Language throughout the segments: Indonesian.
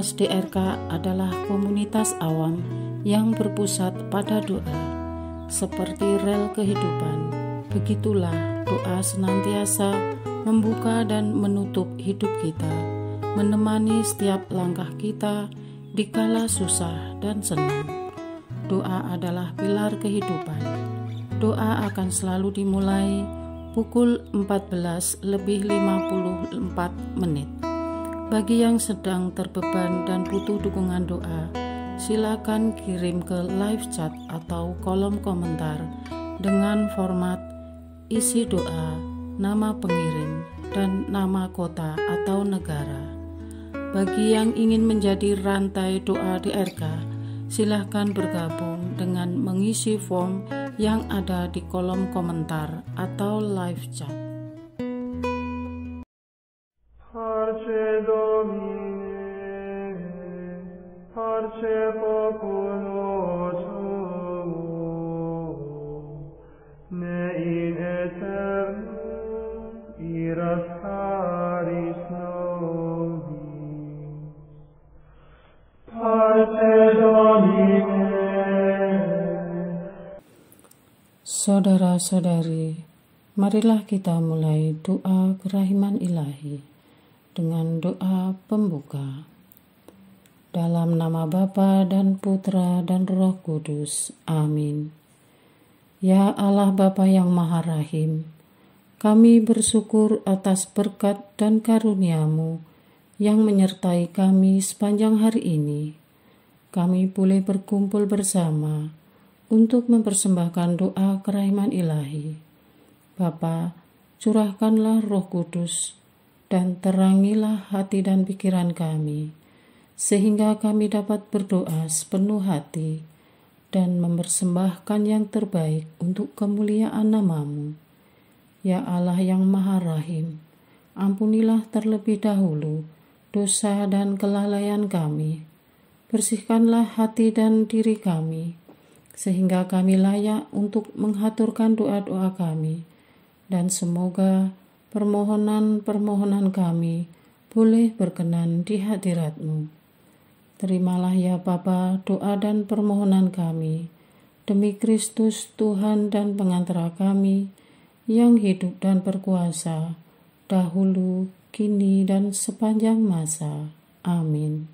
Komunitas DRK adalah komunitas awam yang berpusat pada doa. Seperti rel kehidupan, begitulah doa senantiasa membuka dan menutup hidup kita, menemani setiap langkah kita di kala susah dan senang. Doa adalah pilar kehidupan. Doa akan selalu dimulai pukul 14:54. Bagi yang sedang terbeban dan butuh dukungan doa, silakan kirim ke live chat atau kolom komentar dengan format isi doa, nama pengirim, dan nama kota atau negara. Bagi yang ingin menjadi rantai doa DRK, silakan bergabung dengan mengisi form yang ada di kolom komentar atau live chat. Parce Domine, parce populo tuo, ne in aeternum iras caris nobis. Parce Domine. Saudara-saudari, marilah kita mulai doa kerahiman ilahi dengan doa pembuka. Dalam nama Bapa dan Putra dan Roh Kudus. Amin. Ya Allah Bapa yang Maha Rahim, kami bersyukur atas berkat dan karunia-Mu yang menyertai kami sepanjang hari ini. Kami boleh berkumpul bersama untuk mempersembahkan doa kerahiman ilahi. Bapa, curahkanlah Roh Kudus dan terangilah hati dan pikiran kami, sehingga kami dapat berdoa sepenuh hati dan mempersembahkan yang terbaik untuk kemuliaan nama-Mu. Ya Allah yang Maha Rahim, ampunilah terlebih dahulu dosa dan kelalaian kami. Bersihkanlah hati dan diri kami, sehingga kami layak untuk menghaturkan doa-doa kami, dan semoga permohonan-permohonan kami boleh berkenan di hadirat-Mu. Terimalah ya Bapa doa dan permohonan kami, demi Kristus Tuhan dan pengantara kami, yang hidup dan berkuasa, dahulu, kini, dan sepanjang masa. Amin.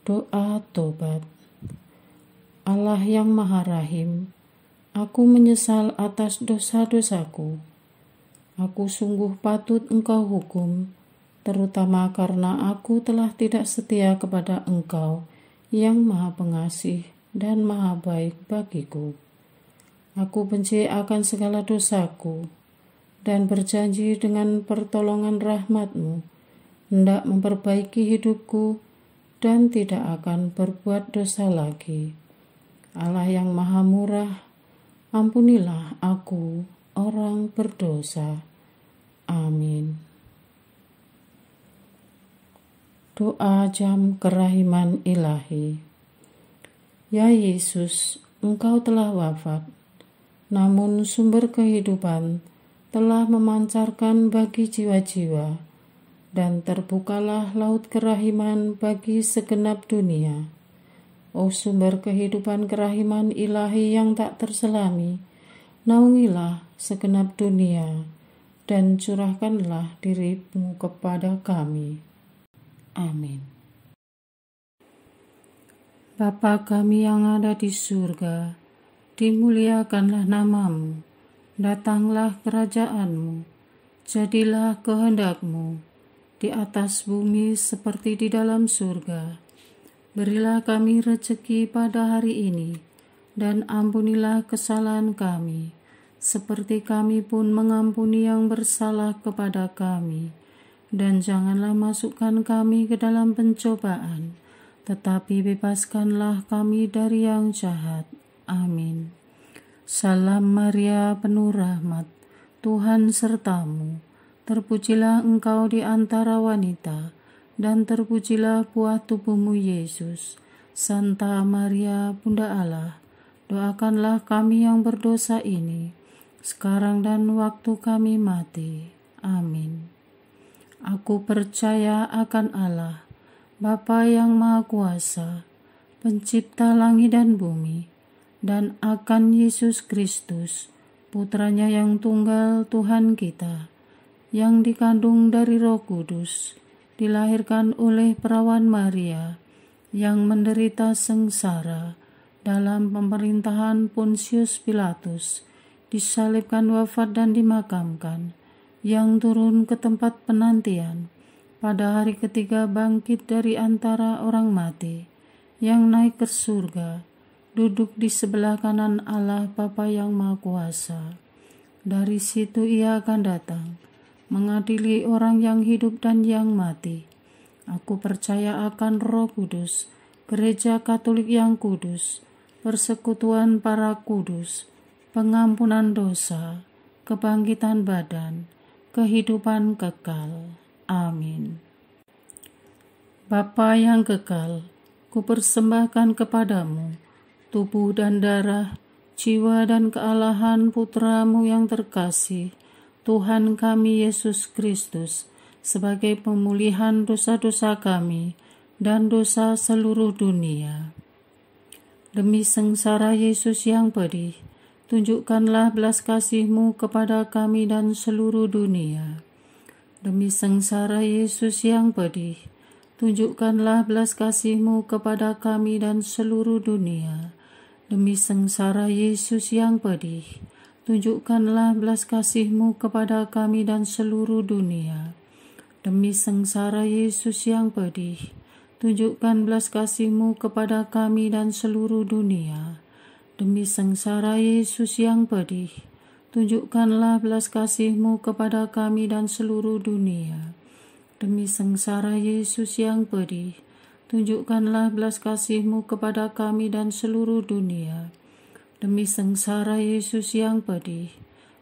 Doa tobat. Allah yang Maha Rahim, aku menyesal atas dosa-dosaku. Aku sungguh patut Engkau hukum, terutama karena aku telah tidak setia kepada Engkau yang Maha Pengasih dan Maha Baik bagiku. Aku benci akan segala dosaku dan berjanji dengan pertolongan rahmat-Mu hendak memperbaiki hidupku dan tidak akan berbuat dosa lagi. Allah yang Maha Murah, ampunilah aku, orang berdosa. Amin. Doa jam kerahiman ilahi. Ya Yesus, Engkau telah wafat, namun sumber kehidupan telah memancarkan bagi jiwa-jiwa, dan terbukalah laut kerahiman bagi segenap dunia. O sumber kehidupan kerahiman ilahi yang tak terselami, naungilah segenap dunia dan curahkanlah diri-Mu kepada kami. Amin. Bapa kami yang ada di surga, dimuliakanlah nama-Mu, datanglah kerajaan-Mu, jadilah kehendak-Mu di atas bumi seperti di dalam surga. Berilah kami rezeki pada hari ini, dan ampunilah kesalahan kami, seperti kami pun mengampuni yang bersalah kepada kami. Dan janganlah masukkan kami ke dalam pencobaan, tetapi bebaskanlah kami dari yang jahat. Amin. Salam Maria, penuh rahmat, Tuhan serta-Mu. Terpujilah Engkau di antara wanita, dan terpujilah buah tubuh-Mu Yesus. Santa Maria, Bunda Allah, doakanlah kami yang berdosa ini, sekarang dan waktu kami mati. Amin. Aku percaya akan Allah, Bapa yang Maha Kuasa, Pencipta langit dan bumi, dan akan Yesus Kristus, Putranya yang tunggal Tuhan kita, yang dikandung dari Roh Kudus, dilahirkan oleh perawan Maria, yang menderita sengsara dalam pemerintahan Pontius Pilatus, disalibkan, wafat dan dimakamkan, yang turun ke tempat penantian, pada hari ketiga bangkit dari antara orang mati, yang naik ke surga, duduk di sebelah kanan Allah Bapa yang Maha Kuasa. Dari situ Ia akan datang, mengadili orang yang hidup dan yang mati. Aku percaya akan Roh Kudus, Gereja Katolik yang kudus, persekutuan para kudus, pengampunan dosa, kebangkitan badan, kehidupan kekal. Amin. Bapa yang kekal, kupersembahkan kepadamu tubuh dan darah, jiwa dan kealahan Putra-Mu yang terkasih, Tuhan kami Yesus Kristus, sebagai pemulihan dosa-dosa kami dan dosa seluruh dunia. Demi sengsara Yesus yang pedih, tunjukkanlah belas kasih-Mu kepada kami dan seluruh dunia. Demi sengsara Yesus yang pedih, tunjukkanlah belas kasih-Mu kepada kami dan seluruh dunia. Demi sengsara Yesus yang pedih, tunjukkanlah belas kasih-Mu kepada kami dan seluruh dunia. Demi sengsara Yesus yang pedih, tunjukkan belas kasih-Mu kepada kami dan seluruh dunia. Demi sengsara Yesus yang pedih, tunjukkanlah belas kasih-Mu kepada kami dan seluruh dunia. Demi sengsara Yesus yang pedih, tunjukkanlah belas kasih-Mu kepada kami dan seluruh dunia. Demi sengsara Yesus yang pedih,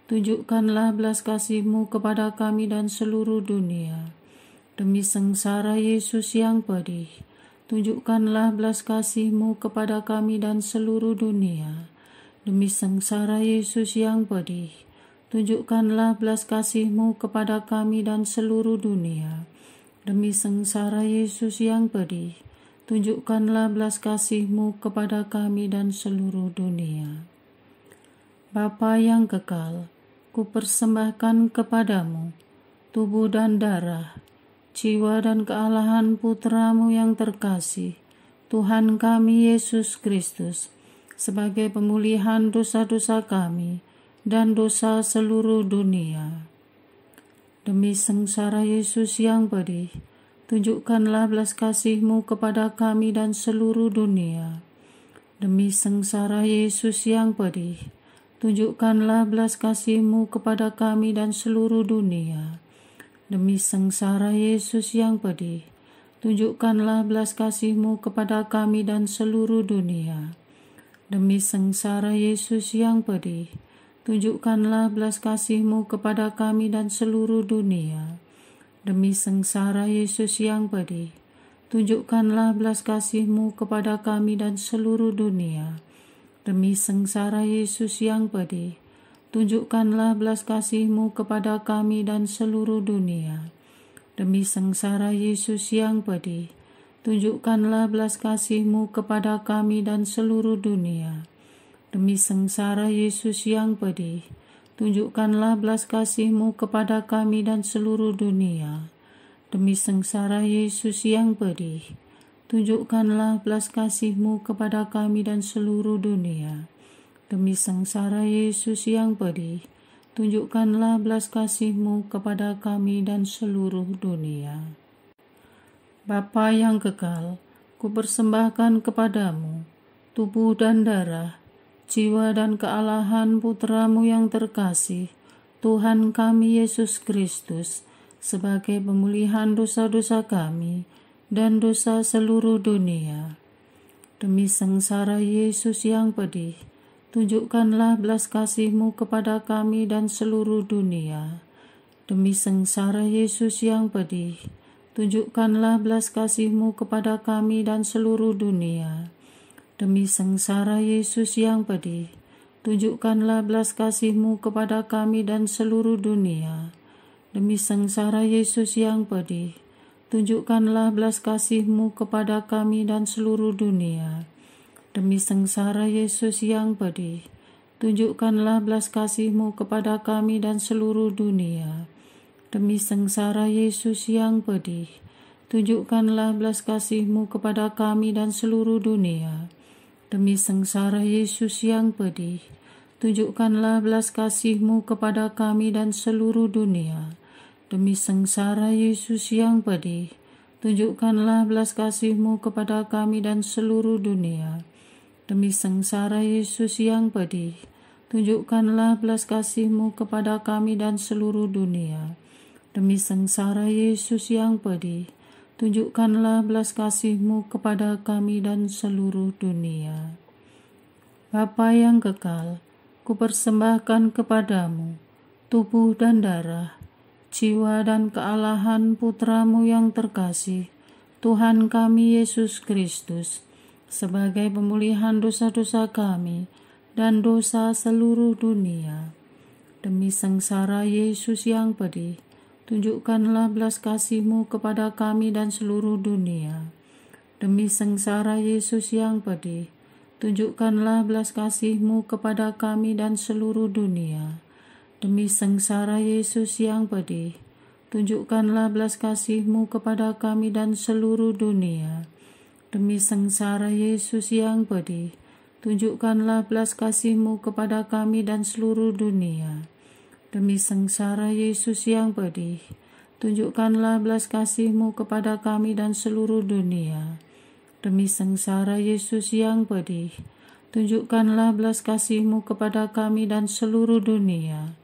tunjukkanlah belas kasih-Mu kepada kami dan seluruh dunia. Demi sengsara Yesus yang pedih, tunjukkanlah belas kasih-Mu kepada kami dan seluruh dunia. Demi sengsara Yesus yang pedih, tunjukkanlah belas kasih-Mu kepada kami dan seluruh dunia. Demi sengsara Yesus yang pedih, tunjukkanlah belas kasih-Mu kepada kami dan seluruh dunia. Bapa yang kekal, kupersembahkan kepadamu tubuh dan darah, jiwa dan kealahan Putra-Mu yang terkasih, Tuhan kami Yesus Kristus, sebagai pemulihan dosa-dosa kami dan dosa seluruh dunia. Demi sengsara Yesus yang pedih, tunjukkanlah belas kasih-Mu kepada kami dan seluruh dunia. Demi sengsara Yesus yang pedih, tunjukkanlah belas kasih-Mu kepada kami dan seluruh dunia. Demi sengsara Yesus yang pedih, tunjukkanlah belas kasih-Mu kepada kami dan seluruh dunia. Demi sengsara Yesus yang pedih, tunjukkanlah belas kasih-Mu kepada kami dan seluruh dunia. Demi sengsara Yesus yang pedih, tunjukkanlah belas kasih-Mu kepada kami dan seluruh dunia. Demi sengsara Yesus yang pedih, tunjukkanlah belas kasih-Mu kepada kami dan seluruh dunia. Demi sengsara Yesus yang pedih, tunjukkanlah belas kasih-Mu kepada kami dan seluruh dunia. Demi sengsara Yesus yang pedih, tunjukkanlah belas kasih-Mu kepada kami dan seluruh dunia. Demi sengsara Yesus yang pedih, tunjukkanlah belas kasih-Mu kepada kami dan seluruh dunia. Demi sengsara Yesus yang pedih, tunjukkanlah belas kasih-Mu kepada kami dan seluruh dunia. Bapa yang kekal, kupersembahkan kepadamu tubuh dan darah, jiwa dan kealahan Putra-Mu yang terkasih, Tuhan kami Yesus Kristus, sebagai pemulihan dosa-dosa kami dan dosa seluruh dunia. Demi sengsara Yesus yang pedih, tunjukkanlah belas kasih-Mu kepada kami dan seluruh dunia. Demi sengsara Yesus yang pedih, tunjukkanlah belas kasih-Mu kepada kami dan seluruh dunia. Demi sengsara Yesus yang pedih, tunjukkanlah belas kasih-Mu kepada kami dan seluruh dunia. Demi sengsara Yesus yang pedih, tunjukkanlah belas kasih-Mu kepada kami dan seluruh dunia. Demi sengsara Yesus yang pedih, tunjukkanlah belas kasih-Mu kepada kami dan seluruh dunia. Demi sengsara Yesus yang pedih, tunjukkanlah belas kasih-Mu kepada kami dan seluruh dunia. Demi sengsara Yesus yang pedih, tunjukkanlah belas kasih-Mu kepada kami dan seluruh dunia. Demi sengsara Yesus yang pedih, tunjukkanlah belas kasih-Mu kepada kami dan seluruh dunia. Demi sengsara Yesus yang pedih, tunjukkanlah belas kasih-Mu kepada kami dan seluruh dunia. Demi sengsara Yesus yang pedih, tunjukkanlah belas kasih-Mu kepada kami dan seluruh dunia. Bapa yang kekal, kupersembahkan kepadamu tubuh dan darah, jiwa dan kealahan Putra-Mu yang terkasih, Tuhan kami Yesus Kristus, sebagai pemulihan dosa-dosa kami dan dosa seluruh dunia. Demi sengsara Yesus yang pedih, tunjukkanlah belas kasih-Mu kepada kami dan seluruh dunia. Demi sengsara Yesus yang pedih, tunjukkanlah belas kasih-Mu kepada kami dan seluruh dunia. Demi sengsara Yesus yang pedih, tunjukkanlah belas kasih-Mu kepada kami dan seluruh dunia. Demi sengsara Yesus yang pedih, tunjukkanlah belas kasih-Mu kepada kami dan seluruh dunia. Demi sengsara Yesus yang pedih, tunjukkanlah belas kasih-Mu kepada kami dan seluruh dunia. Demi sengsara Yesus yang pedih, tunjukkanlah belas kasih-Mu kepada kami dan seluruh dunia.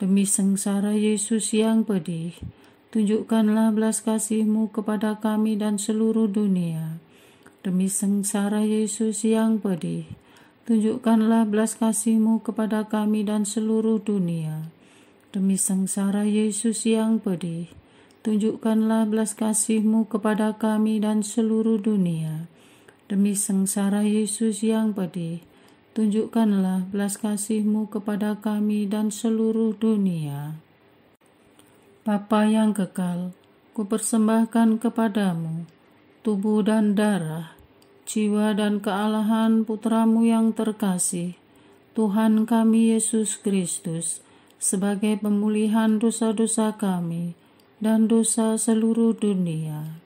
Demi sengsara Yesus yang pedih, tunjukkanlah belas kasih-Mu kepada kami dan seluruh dunia. Demi sengsara Yesus yang pedih, tunjukkanlah belas kasih-Mu kepada kami dan seluruh dunia. Demi sengsara Yesus yang pedih, tunjukkanlah belas kasih-Mu kepada kami dan seluruh dunia. Demi sengsara Yesus yang pedih, tunjukkanlah belas kasih-Mu kepada kami dan seluruh dunia. Bapa yang kekal, kupersembahkan kepadamu tubuh dan darah, jiwa dan kealahan Putra-Mu yang terkasih, Tuhan kami Yesus Kristus, sebagai pemulihan dosa-dosa kami dan dosa seluruh dunia.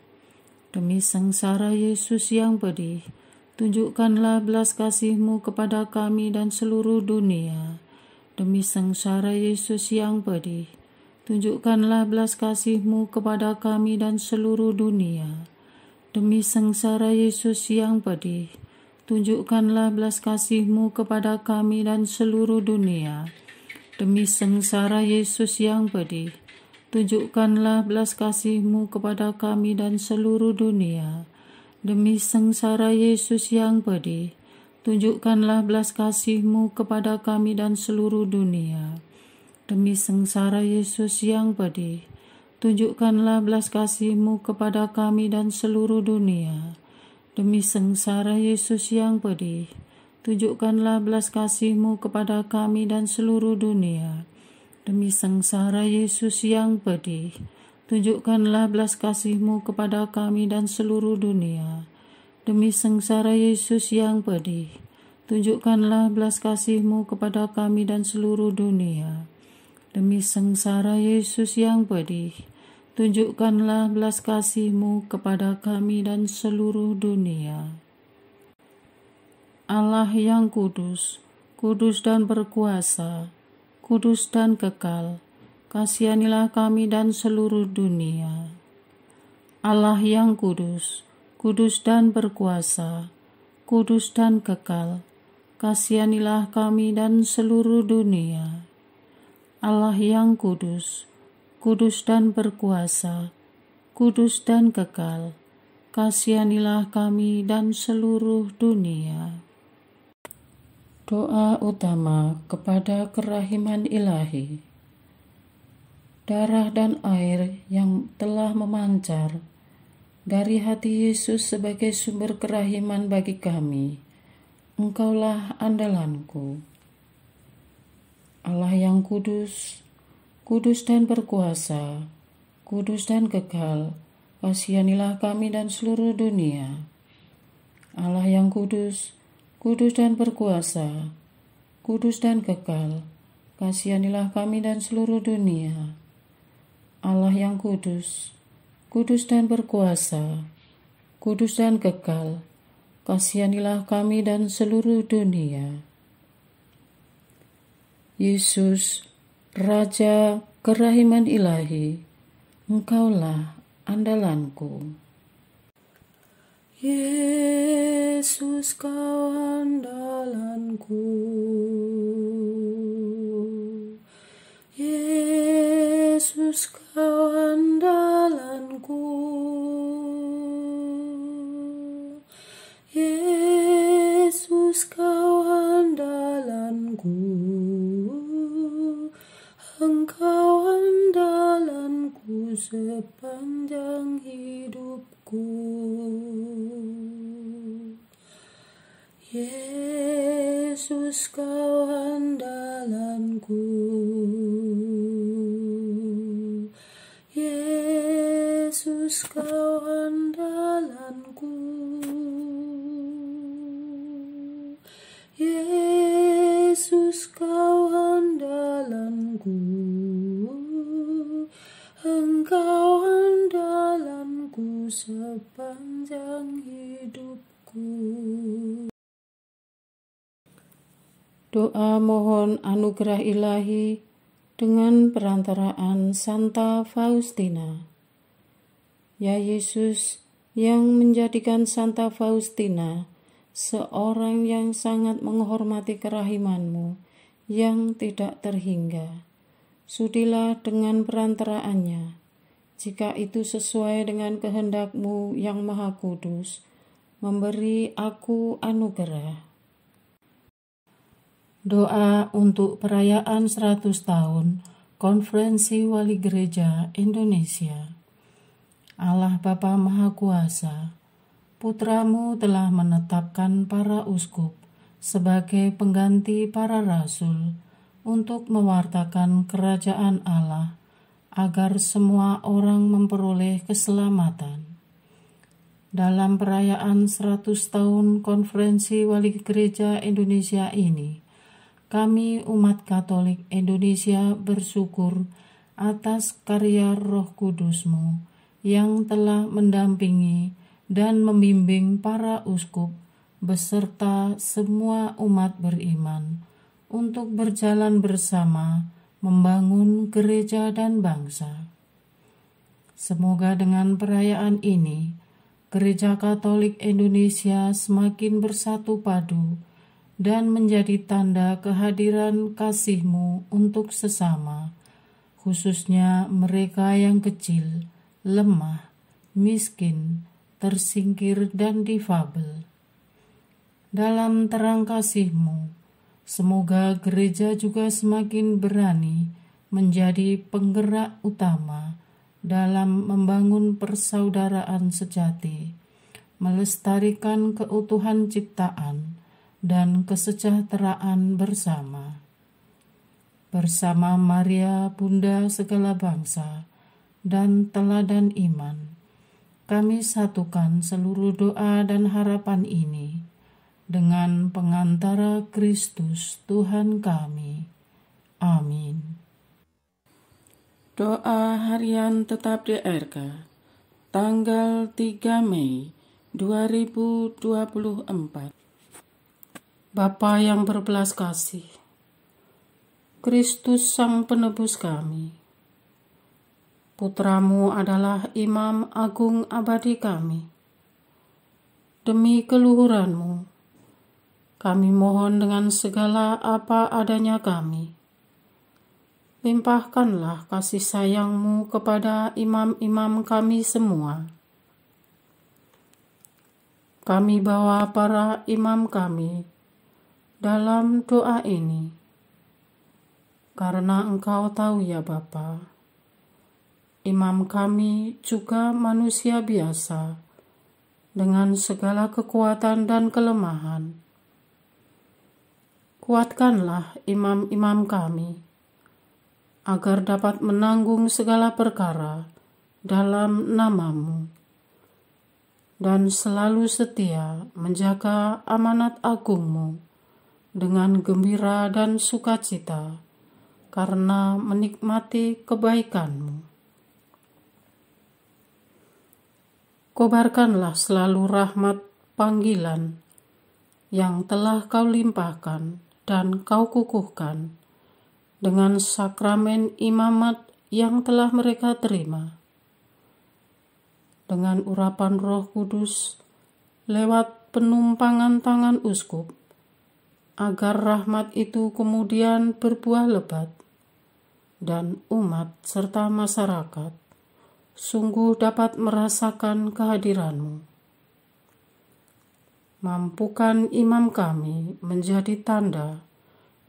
Demi sengsara Yesus yang pedih, tunjukkanlah belas kasih-Mu kepada kami dan seluruh dunia. Demi sengsara Yesus yang pedih, tunjukkanlah belas kasih-Mu kepada kami dan seluruh dunia. Demi sengsara Yesus yang pedih, tunjukkanlah belas kasih-Mu kepada kami dan seluruh dunia. Demi sengsara Yesus yang pedih, tunjukkanlah belas kasih-Mu kepada kami dan seluruh dunia. Demi sengsara Yesus yang pedih, tunjukkanlah belas kasih-Mu kepada kami dan seluruh dunia. Demi sengsara Yesus yang pedih, tunjukkanlah belas kasih-Mu kepada kami dan seluruh dunia. Demi sengsara Yesus yang pedih, tunjukkanlah belas kasih-Mu kepada kami dan seluruh dunia. Demi sengsara Yesus yang pedih, tunjukkanlah belas kasih-Mu kepada kami dan seluruh dunia. Demi sengsara Yesus yang pedih, tunjukkanlah belas kasih-Mu kepada kami dan seluruh dunia. Demi sengsara Yesus yang pedih, tunjukkanlah belas kasih-Mu kepada kami dan seluruh dunia. Allah yang kudus, kudus dan berkuasa, kudus dan kekal, kasihanilah kami dan seluruh dunia. Allah yang kudus, kudus dan berkuasa, kudus dan kekal, kasihanilah kami dan seluruh dunia. Allah yang kudus, kudus dan berkuasa, kudus dan kekal, kasihanilah kami dan seluruh dunia. Doa utama kepada kerahiman ilahi. Darah dan air yang telah memancar dari hati Yesus sebagai sumber kerahiman bagi kami, Engkaulah andalanku. Allah yang kudus, kudus dan berkuasa, kudus dan kekal, kasihanilah kami dan seluruh dunia. Allah yang kudus, kudus dan berkuasa, kudus dan kekal, kasihanilah kami dan seluruh dunia. Allah yang kudus, kudus dan berkuasa, kudus dan kekal, kasihanilah kami dan seluruh dunia. Yesus, Raja kerahiman ilahi, Engkaulah andalanku. Yesus, Kau andalanku. Yesus, Kau andalanku. Yesus, Kau andalanku. Engkau andalanku sepanjang hidupku. Yesus, Kau andalanku. Yesus, Kau andalanku. Yesus, Kau andalanku. Engkau andalanku sepanjang hidupku. Doa mohon anugerah ilahi dengan perantaraan Santa Faustina. Ya Yesus, yang menjadikan Santa Faustina seorang yang sangat menghormati kerahiman-Mu yang tidak terhingga, sudilah dengan perantaraannya, jika itu sesuai dengan kehendak-Mu yang maha kudus, memberi aku anugerah. Doa untuk perayaan 100 tahun Konferensi Wali Gereja Indonesia. Allah Bapa Maha Kuasa, Putra-Mu telah menetapkan para uskup sebagai pengganti para rasul untuk mewartakan kerajaan Allah, agar semua orang memperoleh keselamatan. Dalam perayaan 100 tahun Konferensi Wali Gereja Indonesia ini, kami umat Katolik Indonesia bersyukur atas karya Roh Kudus-Mu yang telah mendampingi dan membimbing para uskup beserta semua umat beriman untuk berjalan bersama membangun gereja dan bangsa. Semoga dengan perayaan ini, Gereja Katolik Indonesia semakin bersatu padu dan menjadi tanda kehadiran kasih-Mu untuk sesama, khususnya mereka yang kecil, lemah, miskin, tersingkir, dan difabel. Dalam terang kasih-Mu, semoga gereja juga semakin berani menjadi penggerak utama dalam membangun persaudaraan sejati, melestarikan keutuhan ciptaan, dan kesejahteraan bersama. Bersama Maria, Bunda segala bangsa, dan teladan iman, kami satukan seluruh doa dan harapan ini dengan pengantara Kristus Tuhan kami. Amin. Doa harian tetap DRK, tanggal 3 Mei 2024. Bapa yang berbelas kasih, Kristus Sang Penebus kami, Putra-Mu adalah Imam Agung abadi kami. Demi keluhuran-Mu, kami mohon dengan segala apa adanya kami, limpahkanlah kasih sayang-Mu kepada imam-imam kami semua. Kami bawa para imam kami dalam doa ini, karena Engkau tahu ya Bapa, imam kami juga manusia biasa dengan segala kekuatan dan kelemahan. Kuatkanlah imam-imam kami, agar dapat menanggung segala perkara dalam nama-Mu, dan selalu setia menjaga amanat agung-Mu dengan gembira dan sukacita karena menikmati kebaikan-Mu. Kobarkanlah selalu rahmat panggilan yang telah Kau limpahkan dan Kau kukuhkan dengan sakramen imamat yang telah mereka terima, dengan urapan Roh Kudus lewat penumpangan tangan uskup, agar rahmat itu kemudian berbuah lebat dan umat serta masyarakat sungguh dapat merasakan kehadiran-Mu. Mampukan imam kami menjadi tanda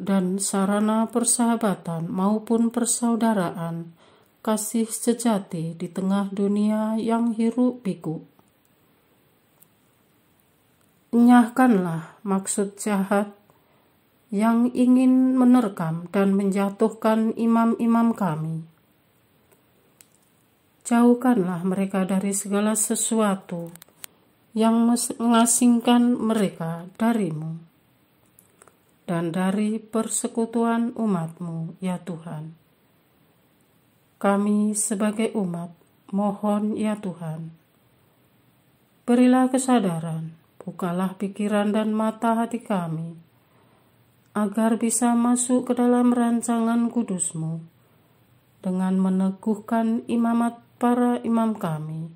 dan sarana persahabatan maupun persaudaraan kasih sejati di tengah dunia yang hiruk pikuk. Enyahkanlah maksud jahat yang ingin menerkam dan menjatuhkan imam-imam kami. Jauhkanlah mereka dari segala sesuatu yang mengasingkan mereka dari-Mu dan dari persekutuan umat-Mu, ya Tuhan. Kami sebagai umat, mohon ya Tuhan, berilah kesadaran, bukalah pikiran dan mata hati kami, agar bisa masuk ke dalam rancangan kudus-Mu, dengan meneguhkan imamat para imam kami,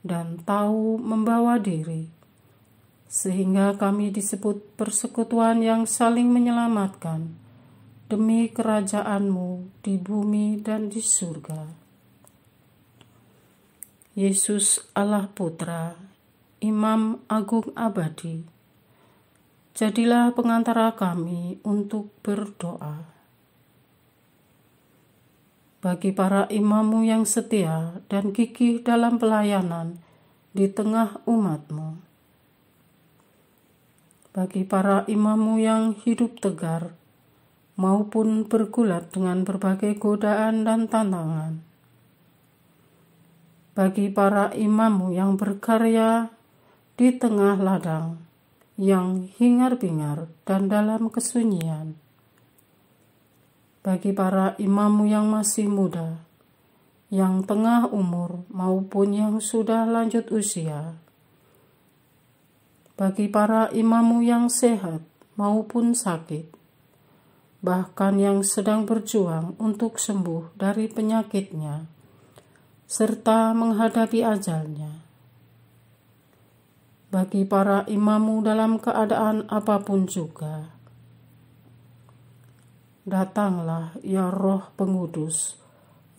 dan tahu membawa diri, sehingga kami disebut persekutuan yang saling menyelamatkan, demi kerajaan-Mu di bumi dan di surga. Yesus Allah Putra, Imam Agung Abadi, jadilah pengantara kami untuk berdoa. Bagi para imam-Mu yang setia dan gigih dalam pelayanan di tengah umat-Mu, bagi para imam-Mu yang hidup tegar maupun bergulat dengan berbagai godaan dan tantangan, bagi para imam-Mu yang berkarya di tengah ladang yang hingar-bingar dan dalam kesunyian, bagi para imam-Mu yang masih muda, yang tengah umur maupun yang sudah lanjut usia, bagi para imam-Mu yang sehat maupun sakit, bahkan yang sedang berjuang untuk sembuh dari penyakitnya, serta menghadapi ajalnya. Bagi para imam-Mu dalam keadaan apapun juga, datanglah ya Roh Pengudus,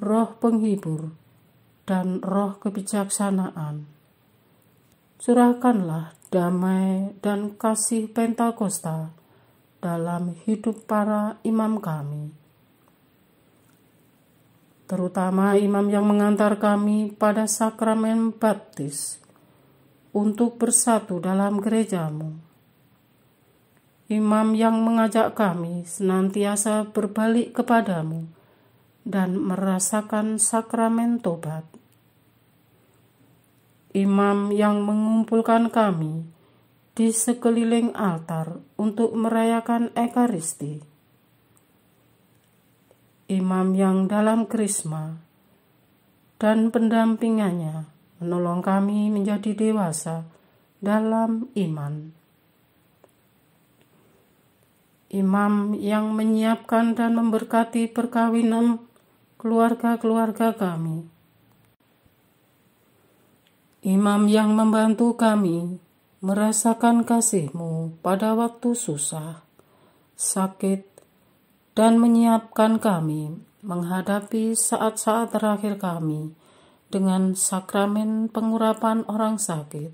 Roh Penghibur, dan Roh Kebijaksanaan. Curahkanlah damai dan kasih Pentakosta dalam hidup para imam kami, terutama imam yang mengantar kami pada sakramen baptis untuk bersatu dalam gereja-Mu, imam yang mengajak kami senantiasa berbalik kepadamu dan merasakan sakramen tobat, imam yang mengumpulkan kami di sekeliling altar untuk merayakan Ekaristi, imam yang dalam krisma dan pendampingannya menolong kami menjadi dewasa dalam iman, imam yang menyiapkan dan memberkati perkawinan keluarga-keluarga kami, imam yang membantu kami merasakan kasih-Mu pada waktu susah, sakit, dan menyiapkan kami menghadapi saat-saat terakhir kami dengan sakramen pengurapan orang sakit.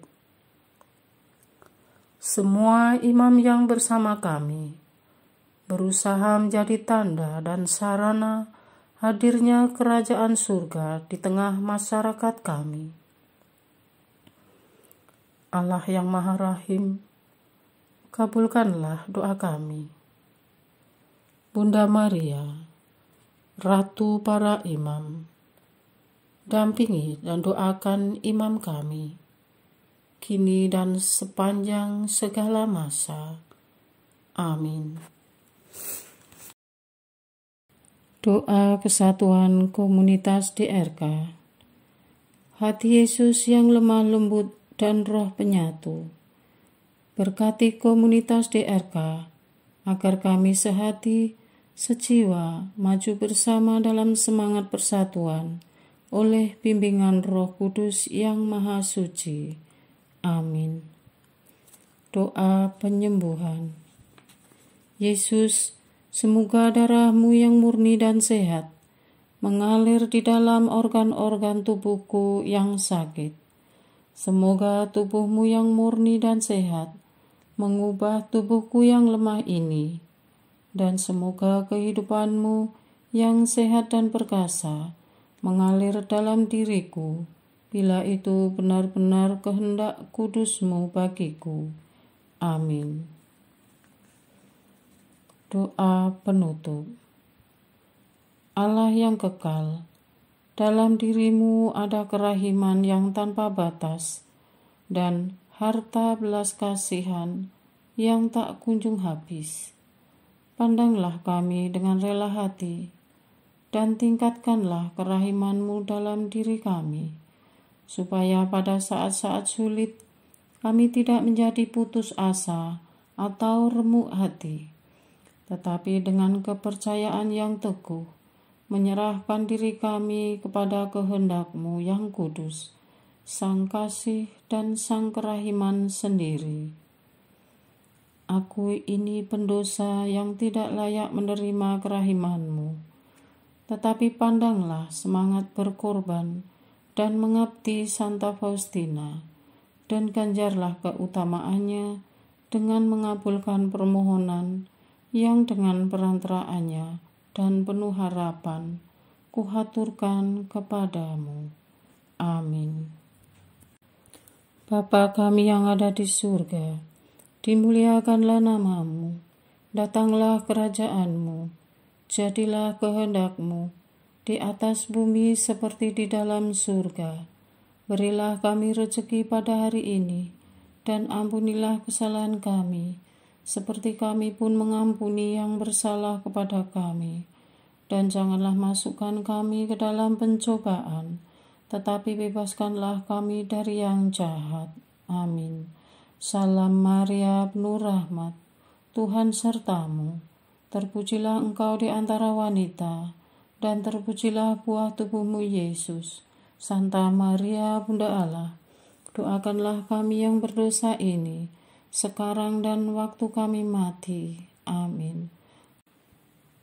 Semua imam yang bersama kami berusaha menjadi tanda dan sarana hadirnya kerajaan surga di tengah masyarakat kami. Allah yang Maha Rahim, kabulkanlah doa kami. Bunda Maria, Ratu para imam, dampingi dan doakan imam kami, kini dan sepanjang segala masa. Amin. Doa kesatuan komunitas DRK. Hati Yesus yang lemah lembut dan roh penyatu, berkati komunitas DRK, agar kami sehati, sejiwa, maju bersama dalam semangat persatuan, oleh bimbingan Roh Kudus yang Maha Suci. Amin. Doa penyembuhan. Yesus, semoga darah-Mu yang murni dan sehat mengalir di dalam organ-organ tubuhku yang sakit. Semoga tubuh-Mu yang murni dan sehat mengubah tubuhku yang lemah ini, dan semoga kehidupan-Mu yang sehat dan perkasa mengalir dalam diriku, bila itu benar-benar kehendak kudus-Mu bagiku. Amin. Doa penutup. Allah yang kekal, dalam diri-Mu ada kerahiman yang tanpa batas dan harta belas kasihan yang tak kunjung habis. Pandanglah kami dengan rela hati, dan tingkatkanlah kerahiman-Mu dalam diri kami, supaya pada saat-saat sulit kami tidak menjadi putus asa atau remuk hati, tetapi dengan kepercayaan yang teguh menyerahkan diri kami kepada kehendak-Mu yang kudus, Sang Kasih dan Sang Kerahiman sendiri. Aku ini pendosa yang tidak layak menerima kerahiman-Mu, tetapi pandanglah semangat berkorban dan mengabdi Santa Faustina, dan ganjarlah keutamaannya dengan mengabulkan permohonan yang dengan perantaraannya dan penuh harapan kuhaturkan kepadamu. Amin. Bapa kami yang ada di surga, dimuliakanlah nama-Mu, datanglah kerajaan-Mu, jadilah kehendak-Mu di atas bumi seperti di dalam surga. Berilah kami rezeki pada hari ini, dan ampunilah kesalahan kami, seperti kami pun mengampuni yang bersalah kepada kami. Dan janganlah masukkan kami ke dalam pencobaan, tetapi bebaskanlah kami dari yang jahat. Amin. Salam Maria, penuh rahmat, Tuhan serta-Mu. Terpujilah Engkau di antara wanita, dan terpujilah buah tubuh-Mu Yesus. Santa Maria, Bunda Allah, doakanlah kami yang berdosa ini, sekarang dan waktu kami mati. Amin.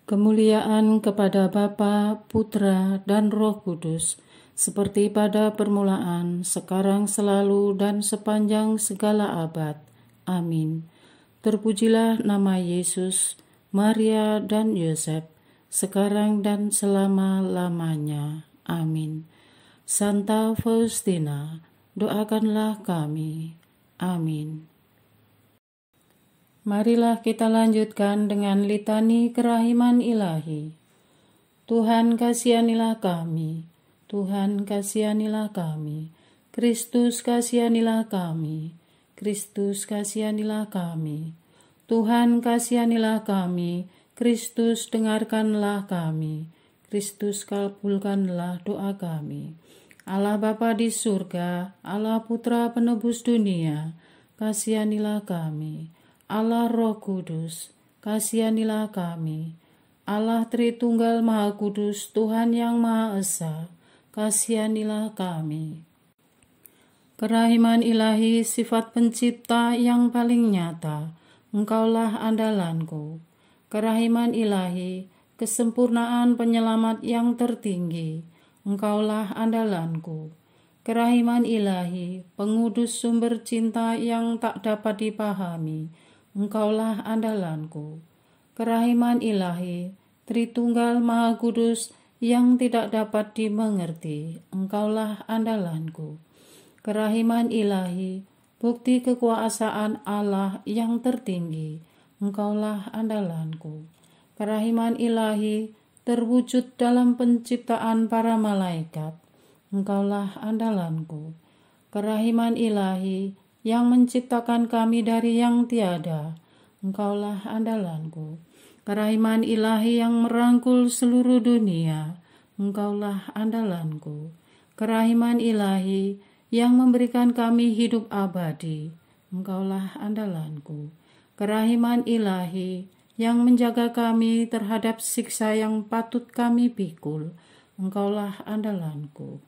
Kemuliaan kepada Bapa, Putra, dan Roh Kudus, seperti pada permulaan, sekarang, selalu, dan sepanjang segala abad. Amin. Terpujilah nama Yesus, Maria, dan Yosef, sekarang dan selama-lamanya. Amin. Santa Faustina, doakanlah kami. Amin. Marilah kita lanjutkan dengan litani kerahiman ilahi. Tuhan kasihanilah kami, Tuhan kasihanilah kami, Kristus kasihanilah kami, Kristus kasihanilah kami, Tuhan kasihanilah kami, Kristus dengarkanlah kami, Kristus kabulkanlah doa kami. Allah Bapa di surga, Allah Putra penebus dunia, kasihanilah kami. Allah Roh Kudus, kasihanilah kami. Allah Tritunggal Maha Kudus, Tuhan yang Maha Esa, kasihanilah kami. Kerahiman ilahi, sifat pencipta yang paling nyata, Engkaulah andalanku. Kerahiman ilahi, kesempurnaan penyelamat yang tertinggi, Engkaulah andalanku. Kerahiman ilahi, pengudus sumber cinta yang tak dapat dipahami, Engkaulah andalanku. Kerahiman ilahi, Tritunggal Maha Kudus yang tidak dapat dimengerti, Engkaulah andalanku. Kerahiman ilahi, bukti kekuasaan Allah yang tertinggi, Engkaulah andalanku. Kerahiman ilahi, terwujud dalam penciptaan para malaikat, Engkaulah andalanku. Kerahiman ilahi yang menciptakan kami dari yang tiada, Engkaulah andalanku. Kerahiman ilahi yang merangkul seluruh dunia, Engkaulah andalanku. Kerahiman ilahi yang memberikan kami hidup abadi, Engkaulah andalanku. Kerahiman ilahi yang menjaga kami terhadap siksa yang patut kami pikul, Engkaulah andalanku.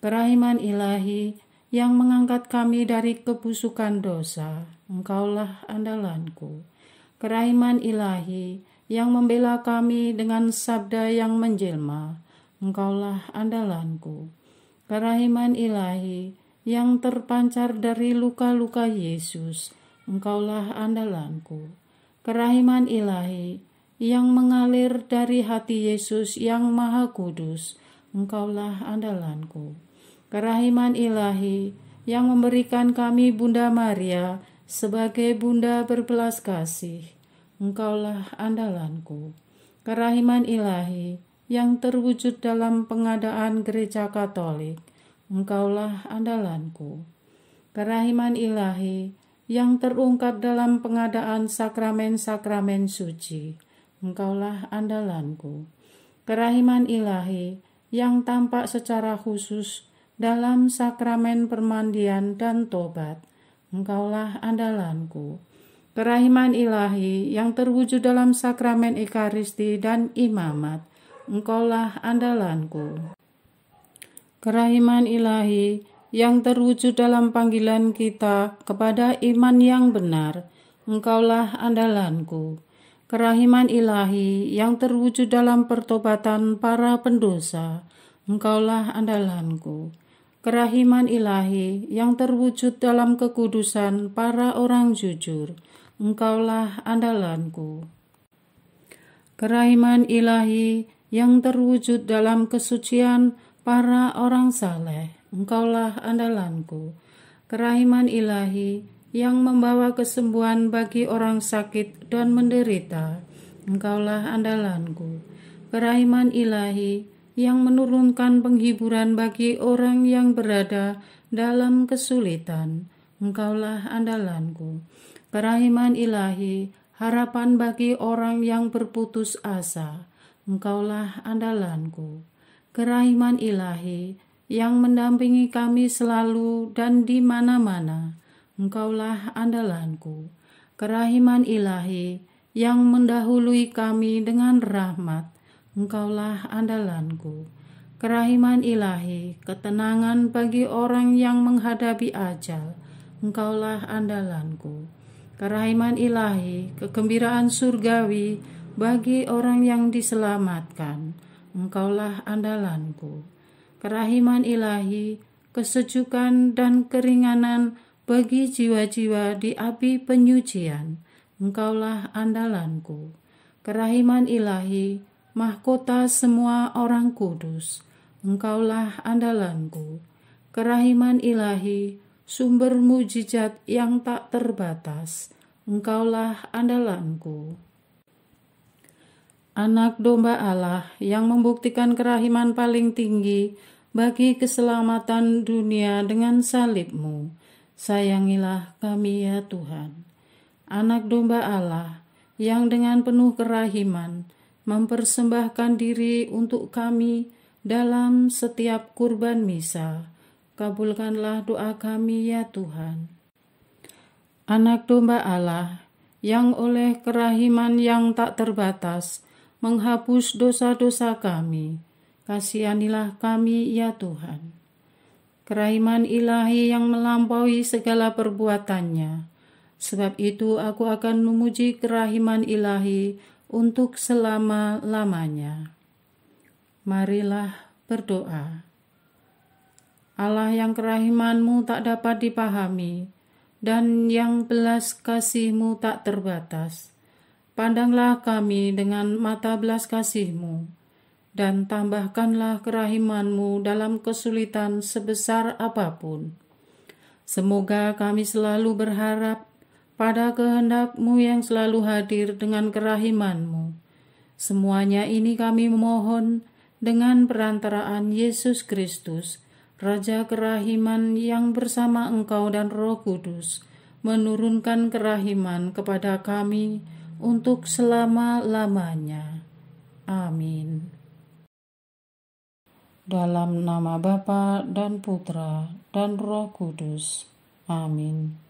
Kerahiman ilahi yang mengangkat kami dari kebusukan dosa, Engkaulah andalanku. Kerahiman ilahi yang membela kami dengan sabda yang menjelma, Engkaulah andalanku. Kerahiman ilahi yang terpancar dari luka-luka Yesus, Engkaulah andalanku. Kerahiman ilahi yang mengalir dari hati Yesus yang Maha Kudus, Engkaulah andalanku. Kerahiman ilahi yang memberikan kami Bunda Maria sebagai Bunda berbelas kasih, Engkaulah andalanku. Kerahiman ilahi yang terwujud dalam pengadaan Gereja Katolik, Engkaulah andalanku. Kerahiman ilahi yang terungkap dalam pengadaan sakramen-sakramen suci, Engkaulah andalanku. Kerahiman ilahi yang tampak secara khusus dalam sakramen permandian dan tobat, Engkaulah andalanku. Kerahiman ilahi yang terwujud dalam sakramen Ekaristi dan imamat, Engkaulah andalanku. Kerahiman ilahi yang terwujud dalam panggilan kita kepada iman yang benar, Engkaulah andalanku. Kerahiman ilahi yang terwujud dalam pertobatan para pendosa, Engkaulah andalanku. Kerahiman ilahi yang terwujud dalam kekudusan para orang jujur, Engkaulah andalanku. Kerahiman ilahi yang terwujud dalam kesucian para orang saleh, Engkaulah andalanku. Kerahiman ilahi yang membawa kesembuhan bagi orang sakit dan menderita, Engkaulah andalanku. Kerahiman ilahi yang menurunkan penghiburan bagi orang yang berada dalam kesulitan, Engkaulah andalanku. Kerahiman ilahi, harapan bagi orang yang berputus asa, Engkaulah andalanku. Kerahiman ilahi yang mendampingi kami selalu dan di mana-mana, Engkaulah andalanku. Kerahiman ilahi yang mendahului kami dengan rahmat, Engkaulah andalanku. Kerahiman ilahi, ketenangan bagi orang yang menghadapi ajal, Engkaulah andalanku. Kerahiman ilahi, kegembiraan surgawi bagi orang yang diselamatkan, Engkaulah andalanku. Kerahiman ilahi, kesejukan dan keringanan bagi jiwa-jiwa di api penyucian, Engkaulah andalanku. Kerahiman ilahi, mahkota semua orang kudus, Engkaulah andalanku. Kerahiman ilahi, sumber mujizat yang tak terbatas, Engkaulah andalanku. Anak domba Allah yang membuktikan kerahiman paling tinggi bagi keselamatan dunia dengan salib-Mu, sayangilah kami ya Tuhan. Anak domba Allah yang dengan penuh kerahiman mempersembahkan diri untuk kami dalam setiap kurban misa, kabulkanlah doa kami ya Tuhan. Anak domba Allah yang oleh kerahiman yang tak terbatas menghapus dosa-dosa kami, kasihanilah kami ya Tuhan. Kerahiman ilahi yang melampaui segala perbuatannya, sebab itu aku akan memuji kerahiman ilahi untuk selama-lamanya. Marilah berdoa. Allah yang kerahiman-Mu tak dapat dipahami, dan yang belas kasih-Mu tak terbatas, pandanglah kami dengan mata belas kasih-Mu, dan tambahkanlah kerahiman-Mu dalam kesulitan sebesar apapun. Semoga kami selalu berharap pada kehendak-Mu yang selalu hadir dengan kerahiman-Mu. Semuanya ini kami memohon dengan perantaraan Yesus Kristus, Raja kerahiman yang bersama Engkau dan Roh Kudus, menurunkan kerahiman kepada kami untuk selama-lamanya. Amin. Dalam nama Bapa dan Putra dan Roh Kudus. Amin.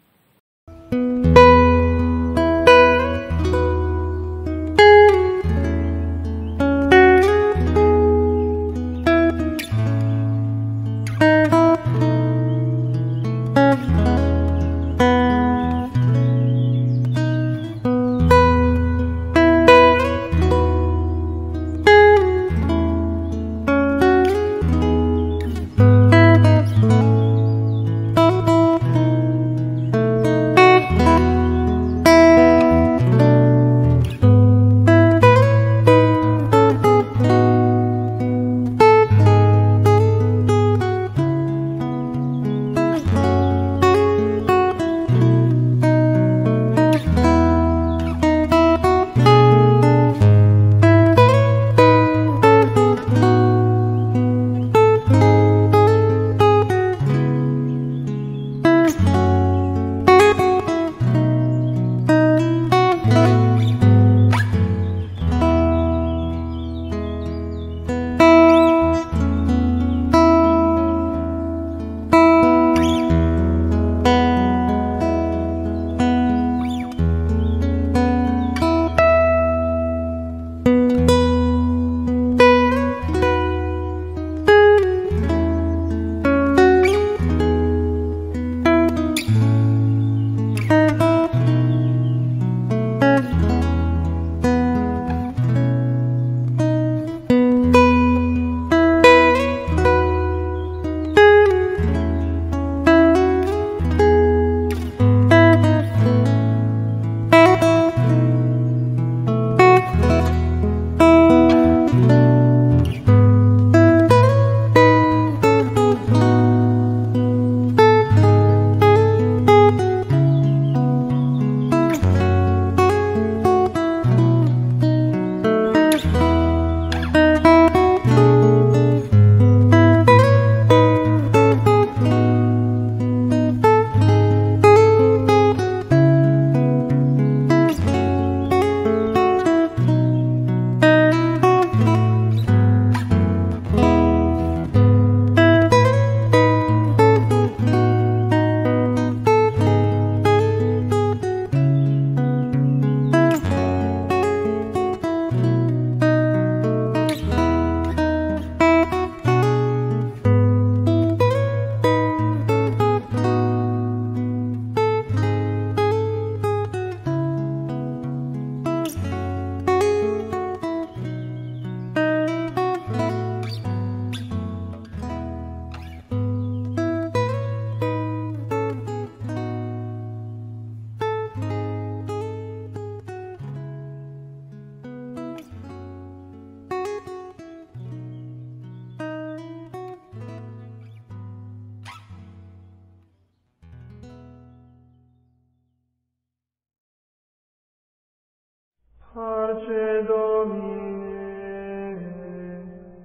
Parce Domine,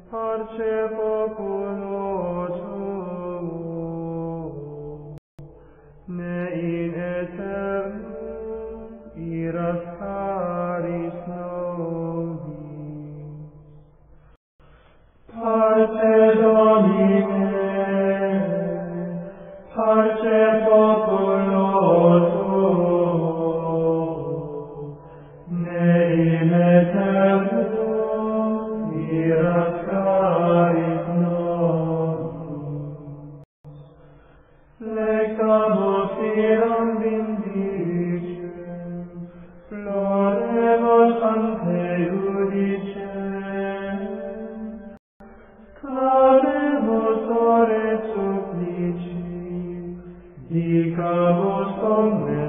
parce populo tuo, ne in aeternum iras caris nobis. Parce Domine, parce populo tuo, ne in aeternum iras caris nobis. Lectamus iram vindicem, floremus ante judicem, clamemus ore supplici, dicamus omnes